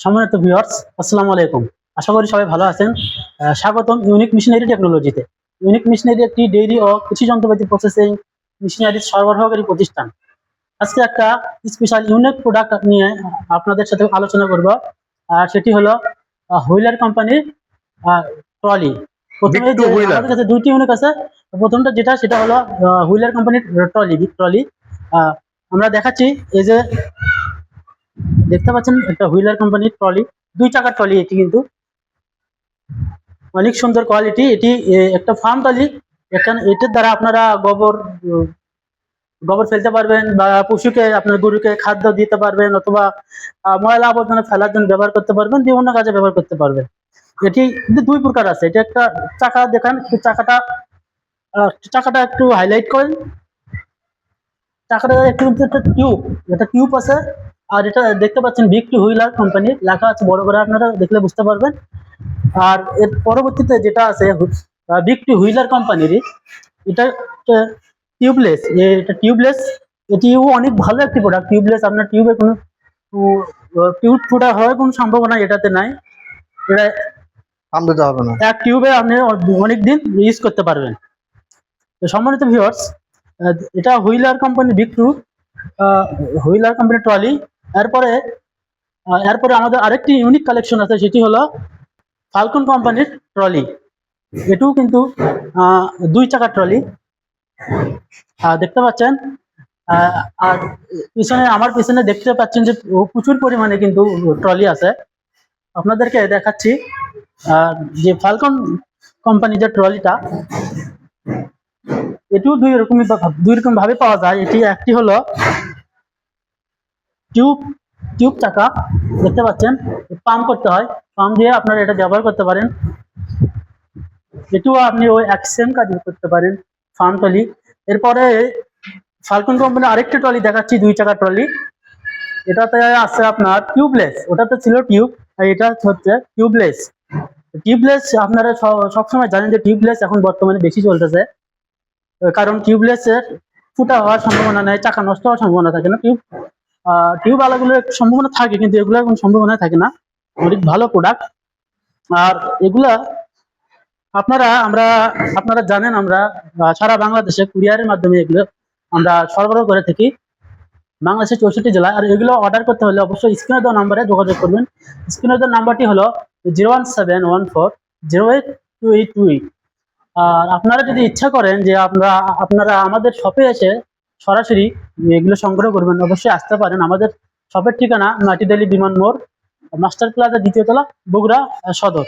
সম্মানিত ভিউয়ার্স, আসসালামু আলাইকুম। আশা করি সবাই ভালো আছেন। স্বাগতম ইউনিক মেশিনারি টেকনোলজিতে। ইউনিক মেশিনারি একটি ডেইরি ও কৃষি যন্ত্রপাতি প্রসেসিং মেশিনারি সরবরাহকারী প্রতিষ্ঠান। আজকে একটা স্পেশাল ইউনিক প্রোডাক্ট নিয়ে আপনাদের সাথে আলোচনা করব। আর সেটি হলো হুইলার কোম্পানির ট্রলি। প্রথমে যে আমাদের কাছে দুইটি ইউনিক আছে। প্রথমটা সেটা হলো হুইলার কোম্পানির ট্রলি, বিগ ট্রলি। আমরা দেখাচ্ছি, এই যে দেখতে পাচ্ছেন একটা হুইলার কোম্পানির ট্রলি, 2 চাকার ট্রলি। এটি কিন্তু অনেক সুন্দর কোয়ালিটি। এটি একটা ফার্ম ট্রলি। এখানে এটার দ্বারা আপনারা গোবর ফেলতে পারবেন, বা পশুকে আপনার গরুকে খাদ্য দিতে পারবেন, অথবা ময়লা আবর্জনা ফেলার জন্য ব্যবহার করতে পারবেন, বিভিন্ন কাজে ব্যবহার করতে পারবেন। এটি কিন্তু 2 প্রকার আছে। এটা একটা চাকা, দেখান চাকাটা একটু হাইলাইট করেন। চাকাটা একটু একটা টিউব আছে। আর এটা দেখতে পাচ্ছেন বিগ টু হুইলার কোম্পানি লেখা আছে বড় করে, আপনারা দেখলে বুঝতে পারবেন। আর এর পরবর্তীতে যেটা আছে বিগ টু হুইলার কোম্পানির, এটা টিউবলেস। এটা টিউবলেস, এটিও অনেক ভালো একটি প্রোডাক্ট। টিউবলেস, আপনার টিউবে কোনো টিউব ফুটা হওয়ার কোনো সম্ভাবনা এটাতে নাই। এটা হবে না, এক টিউবে আপনি অনেকদিন ইউজ করতে পারবেন। তো সম্মানিত ভিউয়ার্স, এটা wheeler company big two wheeler company trolley. এরপরে আমাদের আরেকটি ইউনিক কালেকশন আছে, সেটি হলো ফালকন কোম্পানির ট্রলি। এটাও কিন্তু 2 চাকার ট্রলি দেখতে পাচ্ছেন। আর আমার পিছনে দেখতে পাচ্ছেন যে প্রচুর পরিমাণে কিন্তু ট্রলি আছে। আপনাদেরকে দেখাচ্ছি যে ফালকন কোম্পানি যে ট্রলিটা, এটিও দুই রকম ভাবে পাওয়া যায়। এটি একটি হলো টিউব চাকা, দেখতে পাচ্ছেন, পাম্প করতে হয়, পাম্প দিয়ে আপনারা এটা ব্যবহার করতে পারেন। এটিও আপনি ওই সেম কাজ করতে পারেন, ফার্ম ট্রলি। এরপরে ফালকন কোম্পানি আরেকটি ট্রলি দেখাচ্ছি, 2 চাকার ট্রলি। এটাতে আছে আপনার টিউবলেস, ওটাতে ছিল টিউব, আর এটা হচ্ছে টিউবলেস। আপনারা সবসময় জানেন যে টিউবলেস এখন বর্তমানে বেশি চলতেছে, কারণ টিউবলেসের ফুটা হওয়ার সম্ভাবনা নেই, চাকা নষ্ট হওয়ার সম্ভাবনা থাকে না। টিউব আলাগুলোর একটু সম্ভাবনা থাকে, কিন্তু এগুলোর কোনো সম্ভাবনা থাকে না। অনেক ভালো প্রোডাক্ট। আর এগুলা আপনারা জানেন, আমরা সারা বাংলাদেশে কুরিয়ারের মাধ্যমে এগুলো আমরা সরবরাহ করে থাকি, বাংলাদেশের 64 জেলায়। আর এগুলো অর্ডার করতে হলে অবশ্যই স্ক্রিনে দেওয়া নাম্বারে যোগাযোগ করবেন। স্ক্রিনে দেওয়া নাম্বারটি হলো 01714082828। আর আপনারা যদি ইচ্ছা করেন যে আপনারা আমাদের শপে এসে সরাসরি এগুলো সংগ্রহ করবেন, অবশ্যই আসতে পারেন। আমাদের শপের ঠিকানা মাটিডালি বিমান মোড়, মাস্টার প্লাজা, 2য় তলা, বগুড়া সদর।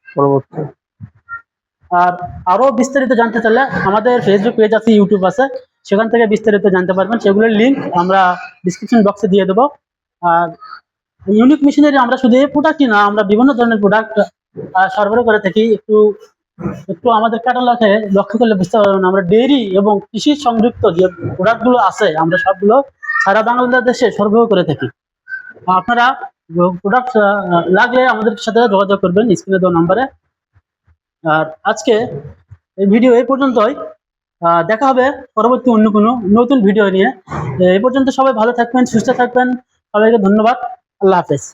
পরবর্তী আর আরো বিস্তারিত জানতে চাইলে আমাদের ফেসবুক পেজ আছে, ইউটিউব আছে, সেখান থেকে বিস্তারিত জানতে পারবেন। সেগুলোর লিঙ্ক আমরা ডিসক্রিপশন বক্সে দিয়ে দেবো। আর ইউনিক মেশিনারি আমরা শুধু এই প্রোডাক্টই না, আমরা বিভিন্ন ধরনের প্রোডাক্ট সরবরাহ করে থাকি। একটু আমাদের ক্যাটালগে লক্ষ্য করলে বুঝতে পারবেন, আমরা ডেইরি এবং কৃষি সংযুক্ত যে প্রোডাক্টগুলো আছে, আমরা সবগুলো সারা বাংলাদেশে সরবরাহ করে থাকি। আপনারা প্রোডাক্ট লাগলে আমাদের সাথে যোগাযোগ করবেন স্ক্রিনে দেওয়া নাম্বারে। আর আজকে এই ভিডিও এই পর্যন্তই। দেখা হবে পরবর্তী অন্য কোনো নতুন ভিডিও নিয়ে। এই পর্যন্ত সবাই ভালো থাকবেন, সুস্থ থাকবেন। সবাইকে ধন্যবাদ। আল্লাহ হাফেজ।